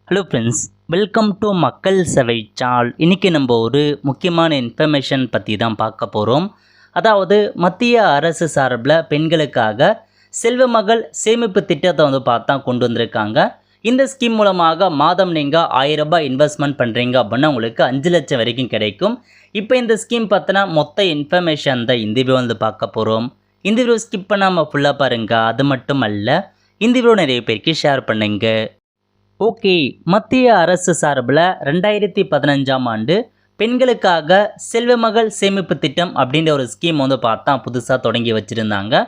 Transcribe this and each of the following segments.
Hello friends, welcome to மக்கள் சேவை channel. இன்றைக்கி நம்ம ஒரு முக்கியமான இன்ஃபர்மேஷன் பற்றி தான் பார்க்க போகிறோம். அதாவது மத்திய அரசு சார்பில் பெண்களுக்காக செல்வ மகள் சேமிப்பு திட்டத்தை பார்த்தா கொண்டு வந்திருக்காங்க. இந்த ஸ்கீம் மூலமாக மாதம் நீங்கள் 1000 ரூபாய் இன்வெஸ்ட்மெண்ட் பண்ணுறீங்க அப்படின்னா உங்களுக்கு 5 லட்சம் வரைக்கும் கிடைக்கும். இப்போ இந்த ஸ்கீம் பற்றின மொத்த இன்ஃபர்மேஷன் தான் இந்த வீடியோ பார்க்க போகிறோம். இந்த வீடியோ ஸ்கிப் பண்ணாமல் ஃபுல்லாக பாருங்கள். அது மட்டும் அல்ல, இந்த வீடியோ நிறைய பேருக்கு ஷேர் பண்ணுங்க. ஓகே, மத்திய அரசு சார்பில் 2015ஆம் ஆண்டு பெண்களுக்காக செல்வமகள் சேமிப்பு திட்டம் அப்படின்ற ஒரு ஸ்கீம் பார்த்தா புதுசாக தொடங்கி வச்சுருந்தாங்க.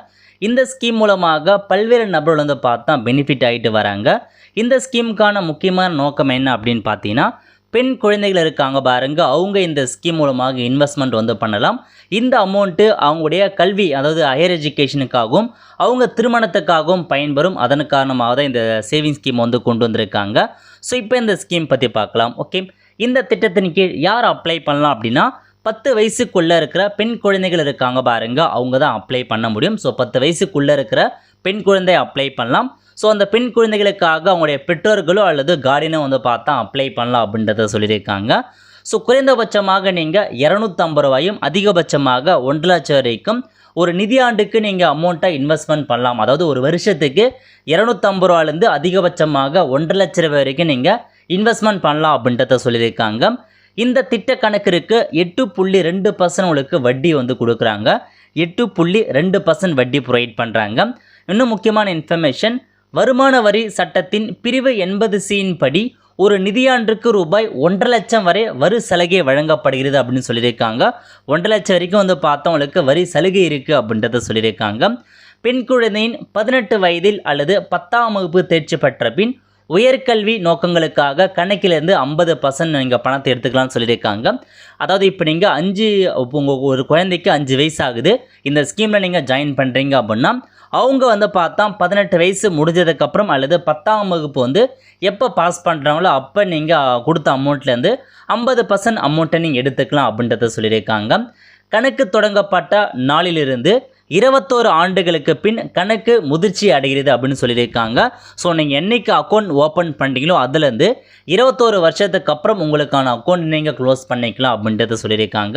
இந்த ஸ்கீம் மூலமாக பல்வேறு நபர்கள் பார்த்தா பெனிஃபிட் ஆகிட்டு வராங்க. இந்த ஸ்கீமுக்கான முக்கியமான நோக்கம் என்ன அப்படின்னு பார்த்தீங்கன்னா, பெண் குழந்தைகள் இருக்காங்க பாருங்க, அவங்க இந்த ஸ்கீம் மூலமாக இன்வெஸ்ட்மெண்ட் பண்ணலாம். இந்த அமௌண்ட்டு அவங்களுடைய கல்வி, அதாவது ஹையர் எஜுகேஷனுக்காகவும் அவங்க திருமணத்துக்காகவும் பயன்பெறும். அதன் காரணமாக தான் இந்த சேவிங் ஸ்கீம் கொண்டு வந்திருக்காங்க. ஸோ இப்போ இந்த ஸ்கீம் பற்றி பார்க்கலாம். ஓகே, இந்த திட்டத்தின் கீழ் யார் அப்ளை பண்ணலாம் அப்படின்னா, 10 வயசுக்குள்ளே இருக்கிற பெண் குழந்தைகள் இருக்காங்க பாருங்க, அவங்க தான் அப்ளை பண்ண முடியும். ஸோ 10 வயசுக்குள்ளே இருக்கிற பெண் குழந்தை அப்ளை பண்ணலாம். ஸோ அந்த பெண் குழந்தைகளுக்காக அவங்களுடைய பெற்றோர்களோ அல்லது கார்டியனோ பார்த்தா அப்ளை பண்ணலாம் அப்படின்றத சொல்லியிருக்காங்க. ஸோ குறைந்தபட்சமாக நீங்கள் 250 ரூபாயும் அதிகபட்சமாக 1 லட்சம் வரைக்கும் ஒரு நிதியாண்டுக்கு நீங்கள் அமௌண்ட்டை இன்வெஸ்ட்மெண்ட் பண்ணலாம். அதாவது ஒரு வருஷத்துக்கு 250 ரூபாலேருந்து அதிகபட்சமாக 1 லட்ச ரூபாய் வரைக்கும் நீங்கள் இன்வெஸ்ட்மெண்ட் பண்ணலாம் அப்படின்றத சொல்லியிருக்காங்க. இந்த திட்ட கணக்கிற்கு 8.2% உங்களுக்கு வட்டி கொடுக்குறாங்க. 8.2% வட்டி ப்ரொவைட் பண்ணுறாங்க. இன்னும் முக்கியமான இன்ஃபர்மேஷன், வருமான வரி சட்டத்தின் பிரிவு 80C படி ஒரு நிதியாண்டுக்கு ரூபாய் 1.5 லட்சம் வரை வரி சலுகை வழங்கப்படுகிறது அப்படின்னு சொல்லியிருக்காங்க. 1.5 லட்சம் வரைக்கும் பார்த்தவங்களுக்கு வரி சலுகை இருக்குது அப்படின்றத சொல்லியிருக்காங்க. பெண் குழந்தையின் 18 வயதில் அல்லது 10ஆம் வகுப்பு தேர்ச்சி பெற்ற பின் உயர்கல்வி நோக்கங்களுக்காக கணக்கிலிருந்து 50% நீங்கள் பணத்தை எடுத்துக்கலாம்னு சொல்லியிருக்காங்க. அதாவது இப்போ நீங்கள் உங்கள் ஒரு குழந்தைக்கு 5 வயசு ஆகுது, இந்த ஸ்கீமில் நீங்கள் ஜாயின் பண்ணுறீங்க அப்படின்னா அவங்க பார்த்தா 18 வயசு முடிஞ்சதுக்கப்புறம் அல்லது 10ஆம் வகுப்பு எப்போ பாஸ் பண்ணுறாங்களோ அப்போ நீங்கள் கொடுத்த அமௌண்ட்லேருந்து 50% அமௌண்ட்டை நீங்கள் எடுத்துக்கலாம் அப்படின்றத சொல்லியிருக்காங்க. கணக்கு தொடங்கப்பட்ட நாளிலிருந்து 21 ஆண்டுகளுக்கு பின் கணக்கு முதிர்ச்சி அடைகிறது அப்படின்னு சொல்லியிருக்காங்க. ஸோ நீங்கள் என்றைக்கு அக்கௌண்ட் ஓப்பன் பண்ணுறீங்களோ அதுலேருந்து 21 வருஷத்துக்கு அப்புறம் உங்களுக்கான அக்கௌண்ட் நீங்கள் க்ளோஸ் பண்ணிக்கலாம் அப்படின்றத சொல்லியிருக்காங்க.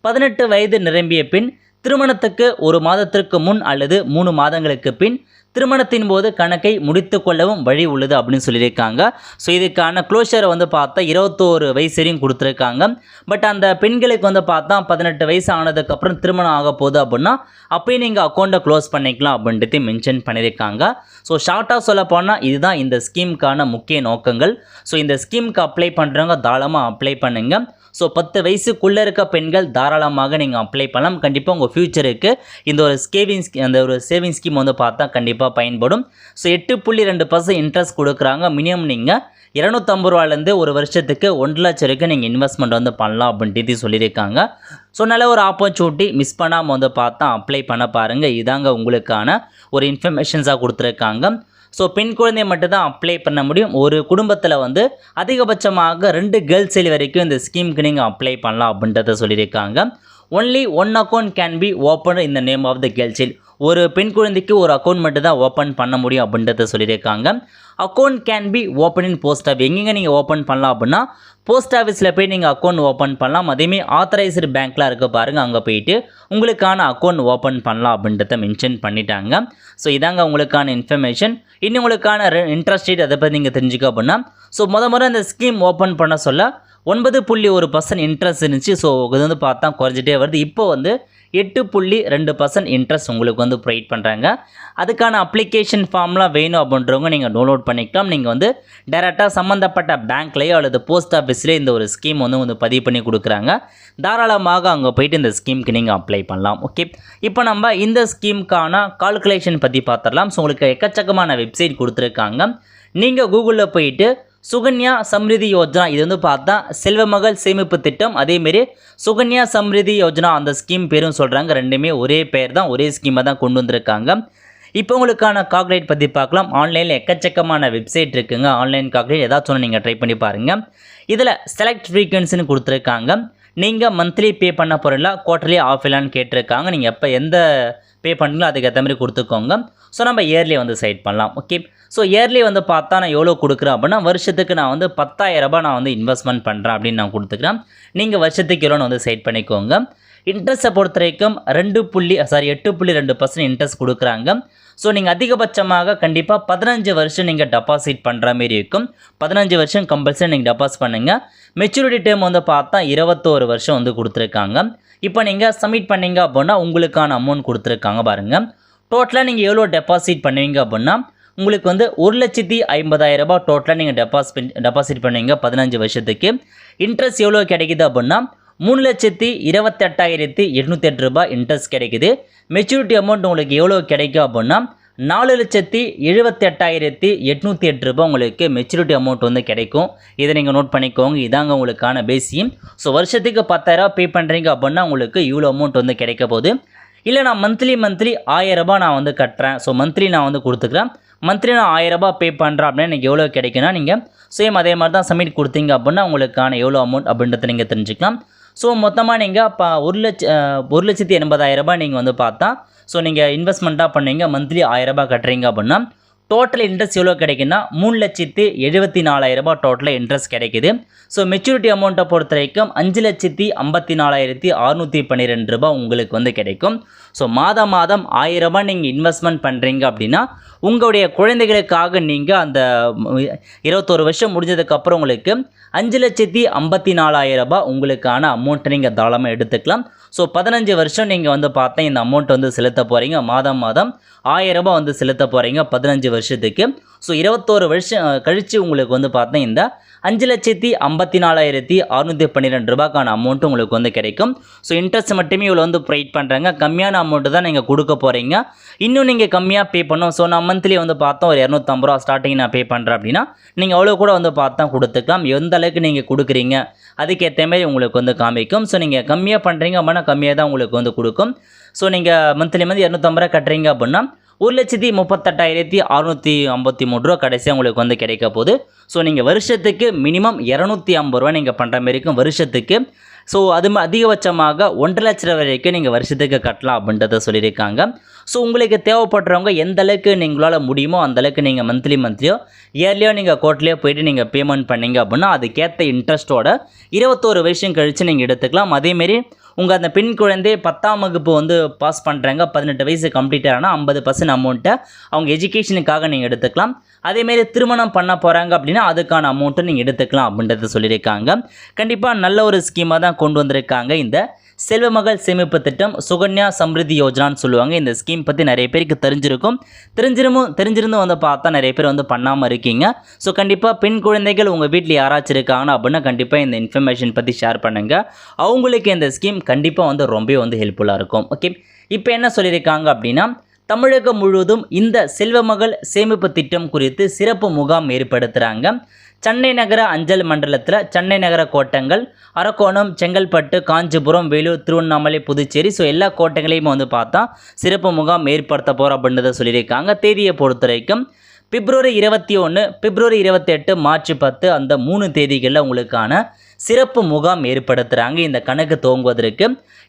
18 வயது நிரம்பிய பின் திருமணத்துக்கு 1 மாதத்திற்கு முன் அல்லது 3 மாதங்களுக்கு பின் திருமணத்தின் போது கணக்கை முடித்து கொள்ளவும் வழி உள்ளது அப்படின்னு சொல்லியிருக்காங்க. ஸோ இதுக்கான க்ளோஷரை பார்த்தா 21 வயசு வரையும் கொடுத்துருக்காங்க. பட் அந்த பெண்களுக்கு பார்த்தா 18 வயசு ஆனதுக்கப்புறம் திருமணம் ஆக போகுது அப்படின்னா அப்போயும் நீங்கள் அக்கௌண்ட்டை க்ளோஸ் பண்ணிக்கலாம் அப்படின்ட்டு மென்ஷன் பண்ணியிருக்காங்க. ஸோ ஷார்ட்டாக சொல்ல போனால் இதுதான் இந்த ஸ்கீமுக்கான முக்கிய நோக்கங்கள். ஸோ இந்த ஸ்கீமுக்கு அப்ளை பண்ணுறவங்க தாராளமாக அப்ளை பண்ணுங்கள். ஸோ 10 வயசுக்குள்ளே இருக்க பெண்கள் தாராளமாக நீங்கள் அப்ளை பண்ணலாம். கண்டிப்பாக உங்கள் ஃப்யூச்சருக்கு இந்த ஒரு சேவிங் ஸ்கீம் பார்த்தா கண்டிப்பாக பயன்படும். ஸோ 8.2% இன்ட்ரெஸ்ட் கொடுக்குறாங்க. மினிமம் நீங்கள் 250 ரூபாலேருந்து ஒரு வருஷத்துக்கு 1 லட்சம் வரைக்கும் நீங்கள் இன்வெஸ்ட்மெண்ட் பண்ணலாம் அப்படின்ட்டு சொல்லியிருக்காங்க. ஸோ நல்ல ஒரு ஆப்பர்ச்சுனிட்டி, மிஸ் பண்ணாமல் பார்த்தா அப்ளை பண்ண பாருங்கள். இதாங்க உங்களுக்கான ஒரு இன்ஃபர்மேஷன்ஸாக கொடுத்துருக்காங்க. ஸோ பெண் குழந்தை மட்டும் தான் அப்ளை பண்ண முடியும். ஒரு குடும்பத்தில் அதிகபட்சமாக 2 கேர்ள்ஸ் சைல்டு வரைக்கும் இந்த ஸ்கீமுக்கு நீங்கள் அப்ளை பண்ணலாம் அப்படின்றத சொல்லியிருக்காங்க. Only 1 account can be open in the name of the girl child. ஒரு பெண் குழந்தைக்கு ஒரு அக்கௌண்ட் மட்டும் தான் ஓப்பன் பண்ண முடியும் அப்படின்றத சொல்லியிருக்காங்க. Account can be open in post office. எங்கெங்கே நீங்கள் ஓப்பன் பண்ணலாம் அப்படின்னா போஸ்ட் ஆஃபீஸில் போய் நீங்கள் அக்கௌண்ட் ஓப்பன் பண்ணலாம். அதேமாதிரி ஆத்தரைஸ்டு பேங்க்லாம் இருக்க பாருங்கள், அங்கே போயிட்டு உங்களுக்கான அக்கௌண்ட் ஓப்பன் பண்ணலாம் அப்படின்றத மென்ஷன் பண்ணிட்டாங்க. ஸோ இதாங்க உங்களுக்கான இன்ஃபர்மேஷன். இன்னும் உங்களுக்கான இன்ட்ரெஸ்ட் ரேட் அதை பற்றி நீங்கள் தெரிஞ்சுக்க அப்படின்னா, ஸோ முத இந்த ஸ்கீம் ஓப்பன் பண்ண சொல்ல 9.1% இன்ட்ரெஸ்ட் இருந்துச்சு. ஸோ இது பார்த்தா குறைஞ்சிட்டே வருது. இப்போ 8.2% இன்ட்ரெஸ்ட் உங்களுக்கு ப்ரொவைட் பண்ணுறாங்க. அதுக்கான அப்ளிகேஷன் ஃபார்ம்லாம் வேணும் அப்படின்றவங்க நீங்கள் டவுன்லோட் பண்ணிக்கலாம். நீங்கள் டைரெக்டாக சம்மந்தப்பட்ட பேங்க்லேயோ அல்லது போஸ்ட் ஆஃபீஸ்லேயே இந்த ஒரு ஸ்கீம் பதிவு பண்ணி கொடுக்குறாங்க. தாராளமாக அங்கே போயிட்டு இந்த ஸ்கீமுக்கு நீங்கள் அப்ளை பண்ணலாம். ஓகே, இப்போ நம்ம இந்த ஸ்கீமுக்கான கால்குலேஷன் பற்றி பார்த்துடலாம். ஸோ உங்களுக்கு எக்கச்சக்கமான வெப்சைட் கொடுத்துருக்காங்க. நீங்கள் கூகுளில் போயிட்டு சுகன்யா சம்ரிதி யோஜனா, இது பார்த்தா செல்வமகள் சேமிப்பு திட்டம், அதேமாரி சுகன்யா சம்ரிதி யோஜனா அந்த ஸ்கீம் பேரும் சொல்கிறாங்க. ரெண்டுமே ஒரே பேர் தான், ஒரே ஸ்கீமை தான் கொண்டு வந்திருக்காங்க. இப்போ உங்களுக்கான கால்குலேட் பற்றி பார்க்கலாம். ஆன்லைனில் எக்கச்சக்கமான வெப்சைட் இருக்குங்க. ஆன்லைன் கால்குலேட் ஏதாச்சும் நீங்கள் ட்ரை பண்ணி பாருங்கள். இதில் செலக்ட் ஃப்ரீக்வன்சின்னு கொடுத்துருக்காங்க. நீங்கள் மந்த்லி பே பண்ண போகிறீங்களா, குவார்ட்டர்லி ஆஃப் இல்லைன்னு கேட்டிருக்காங்க. நீங்கள் எப்போ எந்த பே பண்ணுங்களோ அதுக்கு ஏற்ற மாதிரி கொடுத்துக்கோங்க. ஸோ நம்ம இயர்லி செலக்ட் பண்ணலாம். ஓகே, ஸோ இயர்லி வந்து பார்த்தா நான் எவ்வளோ கொடுக்குறேன் அப்படின்னா வருஷத்துக்கு நான் வந்து 10,000 ரூபாய் நான் வந்து இன்வெஸ்ட்மெண்ட் பண்ணுறேன் அப்படின்னு நான் கொடுத்துக்கிறேன். நீங்கள் வருஷத்துக்கு எவ்வளோன்னு வந்து செட் பண்ணிக்கோங்க. இன்ட்ரெஸ்ட்டை பொறுத்த வரைக்கும் 8.2% இன்ட்ரெஸ்ட் கொடுக்குறாங்க. ஸோ நீங்கள் அதிகபட்சமாக கண்டிப்பாக 15 வருஷம் நீங்கள் டெபாசிட் பண்ணுற மாரி இருக்கும். 15 வருஷம் கம்பல்சரி நீங்கள் டெபாசிட் பண்ணுங்கள். மெச்சூரிட்டி டேர்ம் வந்து பார்த்தா 21 வருஷம் வந்து கொடுத்துருக்காங்க. இப்போ நீங்கள் சப்மிட் பண்ணீங்க அப்படின்னா உங்களுக்கான அமௌண்ட் கொடுத்துருக்காங்க பாருங்கள். டோட்டலாக நீங்கள் எவ்வளோ டெபாசிட் பண்ணுவீங்க அப்படின்னா உங்களுக்கு வந்து 1,50,000 ரூபாய் டோட்டலாக நீங்கள் டெபாசிட் பண்ணுவீங்க 15 வருஷத்துக்கு. இன்ட்ரெஸ்ட் எவ்வளோ கிடைக்குது அப்படின்னா 3,28,808 ரூபாய் இன்ட்ரெஸ்ட் கிடைக்குது. மெச்சூரிட்டி அமௌண்ட் உங்களுக்கு எவ்வளோ கிடைக்கும் அப்படின்னா 4,78,808 ரூபாய் உங்களுக்கு மெச்சூரிட்டி அமௌண்ட் வந்து கிடைக்கும். இதை நீங்கள் நோட் பண்ணிக்கோங்க. இதாங்க உங்களுக்கான பேசியம். ஸோ வருஷத்துக்கு 10,000 பே பண்ணுறீங்க அப்படின்னா உங்களுக்கு இவ்வளோ அமௌண்ட் வந்து கிடைக்க போகுது. இல்லை நான் மந்த்லி 1,000 ரூபாய் நான் வந்து கட்டுறேன், ஸோ மந்த்லி நான் வந்து கொடுத்துக்கிறேன், மந்த்லி நான் 1,000 ரூபாய் பே பண்ணுறேன் அப்படின்னா எனக்கு எவ்வளோ கிடைக்குன்னா நீங்கள் சேம் அதே மாதிரி தான் சப்மிட் கொடுத்தீங்க அப்படின்னா உங்களுக்கான எவ்வளோ அமௌண்ட் அப்படின்றத நீங்கள் தெரிஞ்சுக்கலாம். ஸோ மொத்தமாக நீங்கள் இப்போ 1,80,000 ரூபாய் நீங்கள் வந்து பார்த்தா ஸோ நீங்கள் இன்வெஸ்ட்மெண்ட்டாக பண்ணுவீங்க, மந்த்லி 1,000 ரூபாய் கட்டுறீங்க அப்படின்னா டோட்டல் இன்ட்ரெஸ்ட் எவ்வளோ கிடைக்குன்னா 3,74,000 ரூபாய் டோட்டலாக இன்ட்ரெஸ்ட் கிடைக்குது. ஸோ மெச்சூரிட்டி அமௌண்ட்டை பொறுத்த வரைக்கும் 5,54,612 ரூபாய் உங்களுக்கு வந்து கிடைக்கும். ஸோ மாதம் 1,000 ரூபாய் நீங்கள் இன்வெஸ்ட்மெண்ட் பண்ணுறீங்க அப்படின்னா உங்களுடைய குழந்தைகளுக்காக நீங்கள் அந்த 21 வருஷம் முடிஞ்சதுக்கப்புறம் உங்களுக்கு 5,54,000 ரூபாய் உங்களுக்கான அமௌண்ட்டை நீங்கள் தாராளமாக எடுத்துக்கலாம். ஸோ 15 வருஷம் நீங்கள் வந்து பார்த்தா இந்த அமௌண்ட் வந்து செலுத்த போகிறீங்க. மாதம் 1,000 ரூபாய் வந்து செலுத்த போகிறீங்க 15 வருஷத்துக்கு. ஸோ 21 வருஷம் கழித்து உங்களுக்கு வந்து பார்த்தா இந்த 5,54,612 ரூபாய்க்கான அமௌண்ட்டு உங்களுக்கு வந்து கிடைக்கும். ஸோ இன்ட்ரெஸ்ட் மட்டுமே இவ்வளோ வந்து ப்ரொவைட் பண்ணுறாங்க. கம்மியான அமௌண்ட்டு தான் நீங்கள் கொடுக்க போகிறீங்க. இன்னும் நீங்கள் கம்மியாக பே பண்ணணும். ஸோ நான் மந்த்லி வந்து பார்த்தோம் ஒரு 250 ரூபா ஸ்டார்டிங் நான் பே பண்ணுறேன் அப்படின்னா நீங்கள் அவ்வளோ கூட வந்து பார்த்தா கொடுத்துக்கலாம். எந்த அளவுக்கு நீங்கள் கொடுக்குறீங்க அதுக்கேற்ற மாதிரி உங்களுக்கு வந்து காமிக்கும். ஸோ நீங்கள் கம்மியாக பண்ணுறீங்க அப்படின்னா கம்மியாக தான் உங்களுக்கு வந்து கொடுக்கும். ஸோ நீங்கள் மந்த்லி 250 ரூபா கட்டுறீங்க அப்படின்னா 1,38,653 ரூபா கடைசியாக உங்களுக்கு வந்து கிடைக்க போகுது. ஸோ நீங்கள் வருஷத்துக்கு மினிமம் 250 ரூபா நீங்கள் பண்ணுற மாதிரி இருக்கும் வருஷத்துக்கு. ஸோ அது அதிகபட்சமாக 1,50,000 ரூபா வரைக்கும் நீங்கள் வருஷத்துக்கு கட்டலாம் அப்படின்றத சொல்லியிருக்காங்க. ஸோ உங்களுக்கு தேவைப்படுறவங்க எந்த அளவுக்கு நீங்களால் முடியுமோ அந்தளவுக்கு நீங்கள் மந்த்லியோ இயர்லியோ நீங்கள் கோர்ட்லேயோ போய்ட்டு நீங்கள் பேமெண்ட் பண்ணீங்க அப்படின்னா அதுக்கேற்ற இன்ட்ரெஸ்ட்டோட 21 வருஷம் கழித்து நீங்கள் எடுத்துக்கலாம். அதேமாரி உங்கள் அந்த பெண் குழந்தை 10ஆம் வகுப்பு வந்து பாஸ் பண்ணுறாங்க, 18 வயசு கம்ப்ளீட் ஆனால் 50% அமௌண்ட்டை அவங்க எஜுகேஷனுக்காக நீங்கள் எடுத்துக்கலாம். அதேமாரி திருமணம் பண்ண போகிறாங்க அப்படின்னா அதுக்கான அமௌண்ட்டை நீங்கள் எடுத்துக்கலாம் அப்படின்றத சொல்லியிருக்காங்க. கண்டிப்பாக நல்ல ஒரு ஸ்கீமாக தான் கொண்டு வந்திருக்காங்க இந்த செல்வ மகள் சேமிப்பு திட்டம், சுகன்யா சம்ரிதி யோஜனான்னு சொல்லுவாங்க. இந்த ஸ்கீம் பற்றி நிறைய பேருக்கு தெரிஞ்சிருந்தும் வந்து பார்த்தா நிறைய பேர் வந்து பண்ணாமல் இருக்கீங்க. ஸோ கண்டிப்பாக பெண் குழந்தைகள் உங்கள் வீட்டில் யாராச்சும் இருக்காங்கன்னா அப்படின்னா கண்டிப்பாக இந்த இன்ஃபர்மேஷன் பற்றி ஷேர் பண்ணுங்கள். அவங்களுக்கு இந்த ஸ்கீம் கண்டிப்பாக வந்து ரொம்ப வந்து ஹெல்ப்ஃபுல்லாக இருக்கும். ஓகே, இப்போ என்ன சொல்லியிருக்காங்க அப்படின்னா தமிழகம் முழுவதும் இந்த செல்வ மகள் சேமிப்பு திட்டம் குறித்து சிறப்பு முகாம் ஏற்படுத்துகிறாங்க. சென்னை நகர அஞ்சல் மண்டலத்தில் சென்னை நகர கோட்டங்கள், அரக்கோணம், செங்கல்பட்டு, காஞ்சிபுரம், வேலூர், திருவண்ணாமலை, புதுச்சேரி, ஸோ எல்லா கோட்டங்களையும் வந்து பார்த்தா சிறப்பு முகாம் ஏற்படுத்த போகிறோம் அப்படின்றத சொல்லியிருக்காங்க. தேதியை பொறுத்த வரைக்கும் பிப்ரவரி 21, பிப்ரவரி 28, மார்ச் 10 அந்த 3 தேதிகளில் உங்களுக்கான சிறப்பு முகாம் ஏற்படுத்துகிறாங்க. இந்த கணக்கு துவங்குவதற்கு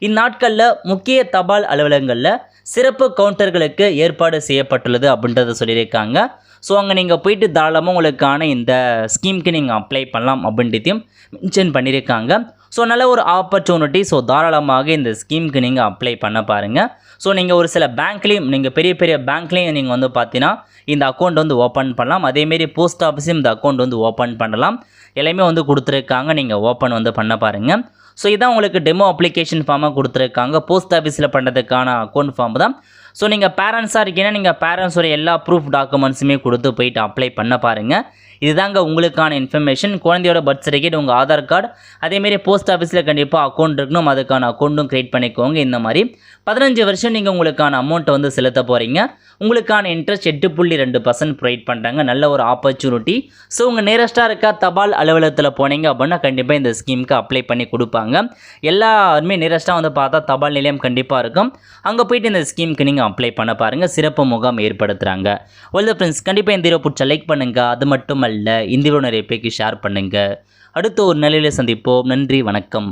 இந்நாட்களில் முக்கிய தபால் அலுவலகங்களில் சிறப்பு கவுண்டர்களுக்கு ஏற்பாடு செய்யப்பட்டுள்ளது அப்படின்றத சொல்லியிருக்காங்க. ஸோ அங்கே நீங்கள் போயிட்டு தாராளமாக உங்களுக்கான இந்த ஸ்கீமுக்கு நீங்கள் அப்ளை பண்ணலாம் அப்படின்றதையும் மென்ஷன் பண்ணியிருக்காங்க. ஸோ நல்ல ஒரு ஆப்பர்ச்சுனிட்டி. ஸோ தாராளமாக இந்த ஸ்கீமுக்கு நீங்கள் அப்ளை பண்ண பாருங்கள். ஸோ நீங்கள் ஒரு சில பேங்க்லேயும் நீங்கள் பெரிய பெரிய பேங்க்லேயும் நீங்கள் வந்து பார்த்தீங்கன்னா இந்த அக்கௌண்ட் வந்து ஓப்பன் பண்ணலாம். அதேமாரி போஸ்ட் ஆஃபீஸும் இந்த அக்கௌண்ட் வந்து ஓப்பன் பண்ணலாம். எல்லாமே வந்து கொடுத்துருக்காங்க, நீங்கள் ஓப்பன் வந்து பண்ண பாருங்கள். ஸோ இதான் உங்களுக்கு டெமோ அப்ளிகேஷன் ஃபார்மாக கொடுத்துருக்காங்க. போஸ்ட் ஆஃபீஸில் பண்ணுறதுக்கான அக்கௌண்ட் ஃபார்ம் தான். ஸோ நீங்கள் பேரண்ட்ஸாக இருக்கீங்கன்னா நீங்கள் பேரண்ட்ஸோட எல்லா ப்ரூஃப் டாக்குமெண்ட்ஸுமே கொடுத்து போயிட்டு அப்ளை பண்ண பாருங்கள். இதுதாங்க உங்களுக்கான இன்ஃபர்மேஷன். குழந்தையோட பர்த் சர்டிஃபிகேட், உங்கள் ஆதார் கார்டு, அதேமாரி போஸ்ட் ஆஃபீஸில் கண்டிப்பாக அக்கௌண்ட் இருக்கணும். அதுக்கான அக்கௌண்ட்டும் க்ரியேட் பண்ணிக்கோங்க. இந்த மாதிரி 15 வருஷம் நீங்கள் உங்களுக்கான அமௌண்ட்டை வந்து செலுத்த போகிறீங்க. உங்களுக்கான இன்ட்ரெஸ்ட் 8.2% ப்ரொவைட் பண்ணுறாங்க. நல்ல ஒரு ஆப்பர்ச்சுனிட்டி. ஸோ உங்கள் நியரஸ்ட்டாக இருக்க தபால் அலுவலகத்தில் போனீங்க அப்படின்னா கண்டிப்பாக இந்த ஸ்கீமுக்கு அப்ளை பண்ணி கொடுப்பாங்க. எல்லாருமே நியரஸ்ட்டாக வந்து பார்த்தா தபால் நிலையம் கண்டிப்பாக இருக்கும். அங்கே போயிட்டு இந்த ஸ்கீமுக்கு நீங்கள் அப்ளை பண்ண பாருங்கள். சிறப்பு முகாம் ஏற்படுத்துகிறாங்க. வெல் ஃப்ரெண்ட்ஸ், கண்டிப்பாக இந்த வீடியோ பிடிச்ச லைக் பண்ணுங்கள். அது மட்டும் இந்த வீடியோ நிறைய பேருக்கு ஷேர் பண்ணுங்கள். அடுத்த ஒரு நிலையில் சந்திப்போம். நன்றி, வணக்கம்.